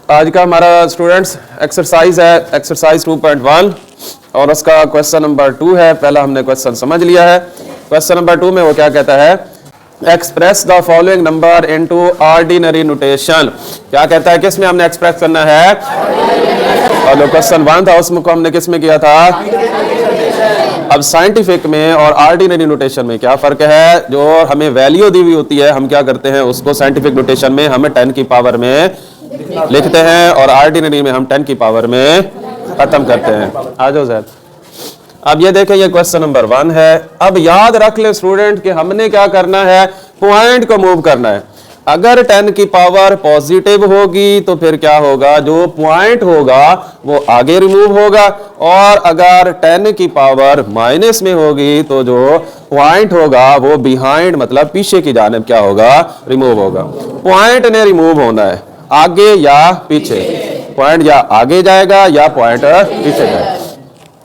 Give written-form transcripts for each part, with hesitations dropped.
आज का हमारा स्टूडेंट्स एक्सरसाइज है एक्सरसाइज 2.1 और उसका क्वेश्चन नंबर 2 है। पहला हमने क्वेश्चन समझ लिया है। क्वेश्चन नंबर 2 में वो क्या कहता है, express the following number into ordinary notation. क्या कहता है, किस में हमने एक्सप्रेस करना है, और जो क्वेश्चन 1 था उसमें को हमने किस में किया था। अब साइंटिफिक में और ऑर्डिनरी नोटेशन में क्या फर्क है, जो हमें वैल्यू दी हुई होती है हम क्या करते हैं उसको साइंटिफिक नोटेशन में हम 10 की पावर में लिखते हैं और ऑर्डिनरी में हम 10 की पावर में खत्म करते हैं। आ जाओ सर। अब ये देखें, ये क्वेश्चन नंबर 1 है। अब याद रख ले स्टूडेंट कि हमने क्या करना है, पॉइंट को मूव करना है। अगर 10 की पावर पॉजिटिव होगी तो फिर क्या होगा, जो पॉइंट होगा वो आगे रिमूव होगा, और अगर 10 की पावर माइनस में होगी तो जो पॉइंट होगा वो बिहाइंड मतलब पीछे की जानिब क्या होगा, रिमूव होगा। पॉइंट ने रिमूव होना है आगे या पीछे, पॉइंट या आगे जाएगा या पॉइंट पीछे जाएगा।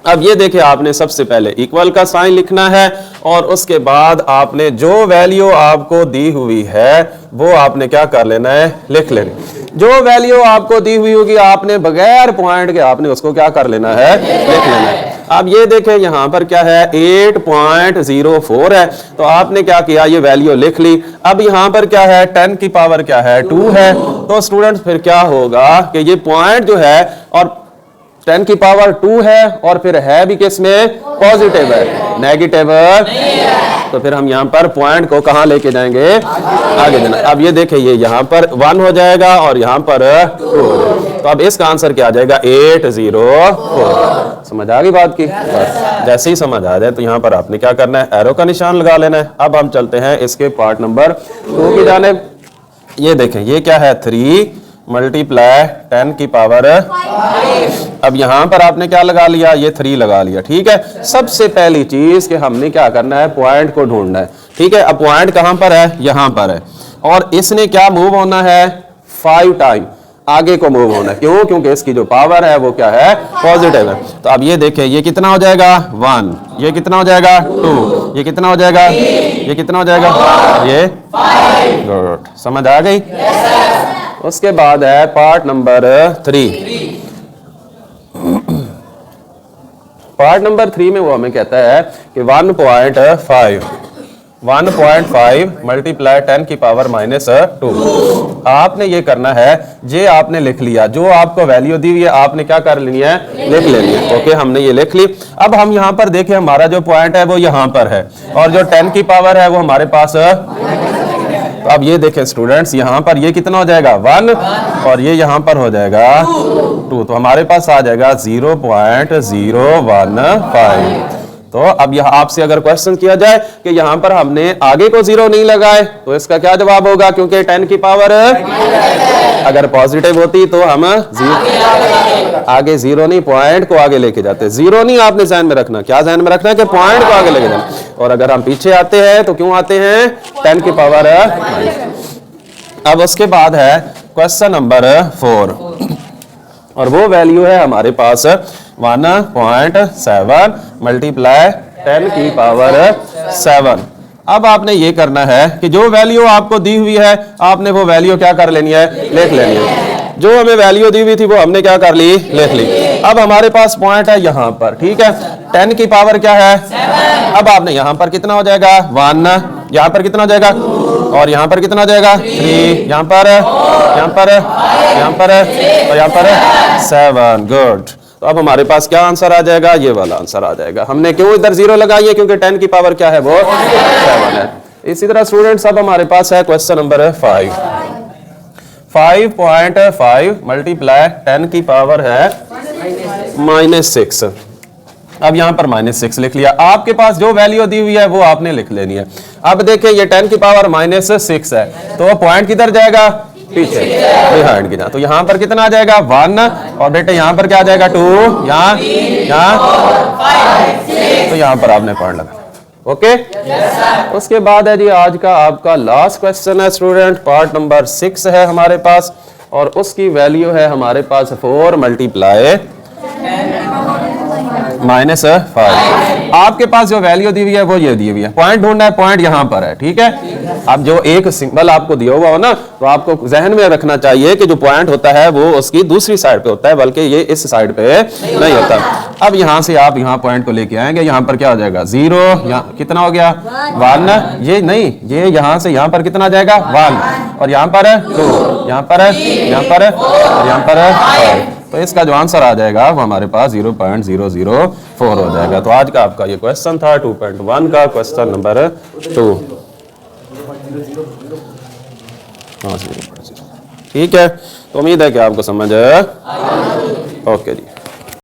अब ये देखिए, आपने सबसे पहले इक्वल का साइन लिखना है और उसके बाद आपने जो वैल्यू आपको दी हुई है वो आपने क्या कर लेना है, लिख लेना। जो वैल्यू आपको दी हुई होगी आपने बगैर पॉइंट के आपने उसको क्या कर लेना है, लिख लेना है। अब ये देखें यहाँ पर क्या है, 8.04 है, तो आपने क्या किया, ये वैल्यू लिख ली। अब यहाँ पर क्या है, 10 की पावर क्या है, 2 है। तो स्टूडेंट्स फिर क्या होगा कि ये पॉइंट जो है और 10 की पावर 2 है और फिर है भी किस में, पॉजिटिव है, नेगेटिव तो फिर हम यहाँ पर पॉइंट को कहाँ लेके जाएंगे, आगे देना। अब ये देखिए, ये यहाँ पर 1 हो जाएगा और यहाँ पर 2, तो अब इसका आंसर क्या आ जाएगा, 804। समझ आ गई बात की। जैसे ही समझ आ जाए तो यहाँ पर आपने क्या करना है, एरो का निशान लगा लेना है। अब हम चलते हैं इसके पार्ट नंबर 2 की जानिब। ये देखें, ये क्या है, 3 मल्टीप्लाई 10 की पावर 5। अब यहां पर आपने क्या लगा लिया, ये 3 लगा लिया। ठीक है, सबसे पहली चीज कि हमने क्या करना है, पॉइंट को ढूंढना है। ठीक है, अब पॉइंट कहां पर है, यहां पर है, और इसने क्या मूव होना है, 5 टाइम आगे को मूव होना है। क्यों, क्योंकि इसकी जो पावर है वो क्या है, पॉजिटिव है। तो अब ये देखें, ये कितना हो जाएगा, 1, ये कितना हो जाएगा, 2, ये कितना हो जाएगा, ये कितना हो जाएगा, ये 5। गुड, समझ आ गई। उसके बाद है पार्ट नंबर 3। पार्ट नंबर 3 में वो हमें कहता है कि 1.5 मल्टीप्लाई 10 की पावर -2। आपने ये करना है, जे आपने लिख लिया, जो आपको वैल्यू दी हुई है आपने क्या कर लेनी है, लिख लेनी है। ओके, हमने ये लिख ली। अब हम यहाँ पर देखें, हमारा जो पॉइंट है वो यहाँ पर है और जो 10 की पावर है वो हमारे पास तो अब ये देखें स्टूडेंट्स, यहाँ पर ये कितना हो जाएगा, 1, और ये यहाँ पर हो जाएगा 2, तो हमारे पास आ जाएगा 0.015। तो अब यहाँ आपसे अगर क्वेश्चन किया जाए कि यहाँ पर हमने आगे को 0 नहीं लगाए तो इसका क्या जवाब होगा, क्योंकि 10 की पावर अगर पॉजिटिव होती तो हम आगे 0 नहीं, पॉइंट को आगे लेके जाते। 0 नहीं आपने ध्यान में रखना, क्या ध्यान में रखना है कि पॉइंट को आगे लेके जाना। और अगर हम पीछे आते हैं तो क्यों आते हैं, 10 की पावर। अब उसके बाद है क्वेश्चन नंबर 4 और वो वैल्यू है हमारे पास 1.7 मल्टीप्लाई 10 की पावर 7। अब आपने ये करना है कि जो वैल्यू आपको दी हुई है आपने वो वैल्यू क्या कर लेनी है, लिख लेनी है। जो हमें वैल्यू दी हुई थी वो हमने क्या कर ली, लिख ली। अब हमारे पास पॉइंट है यहाँ पर। ठीक है, 10 की पावर क्या है, 7। अब आपने यहाँ पर कितना हो जाएगा, 1, यहाँ पर कितना हो जाएगा, और यहाँ पर कितना हो जाएगा, 3, यहाँ पर, यहाँ पर, यहाँ पर और यहाँ पर 7। गुड, तो अब हमारे पास क्या आंसर आ जाएगा, ये वाला आंसर आ जाएगा। हमने क्यों इधर 0 लगाई है, क्योंकि 10 की पावर क्या है, वो 7 है। इसी तरह स्टूडेंट्स अब हमारे पास है क्वेश्चन नंबर 5। 5.5 मल्टीप्लाई 10 की पावर है -6। अब यहाँ पर -6 लिख लिया। आपके पास जो वैल्यू दी हुई है वो आपने लिख लेनी है। अब देखें, ये 10 की पावर -6 है, तो पॉइंट किधर जाएगा, पीछे, बिहाइंड की। तो यहाँ पर कितना आ जाएगा, 1, और बेटे यहाँ पर क्या आ जाएगा, 2, यहाँ, तो यहाँ पर आपने पॉइंट लगाना। ओके, उसके बाद है जी आज का आपका लास्ट क्वेश्चन है स्टूडेंट, पार्ट नंबर 6 है हमारे पास, और उसकी वैल्यू है हमारे पास 4 मल्टीप्लाई -5। आपके पास जो वैल्यू दी हुई है वो ये दी हुई है, पॉइंट ढूंढना है, पॉइंट यहाँ पर है, ठीक है। अब जो एक सिंबल आपको दिया हुआ हो ना, तो आपको जहन में रखना चाहिए कि जो पॉइंट होता है वो उसकी दूसरी साइड पे होता है, बल्कि ये इस साइड पे नहीं होता। अब यहाँ से आप यहाँ पॉइंट को लेके आएंगे, यहाँ पर क्या हो जाएगा 0, यहाँ कितना हो गया 1, ये नहीं, ये यहाँ से यहाँ पर कितना आ जाएगा 1, और यहाँ पर है 2, यहाँ पर है, यहाँ पर है, और यहाँ पर है 5। तो इसका जो आंसर आ जाएगा वो हमारे पास 0.004 हो जाएगा। तो आज का आपका ये क्वेश्चन था 2.1 का क्वेश्चन नंबर 2। हाँ 0.0, ठीक है। तो उम्मीद है कि आपको समझ आया। ओके जी।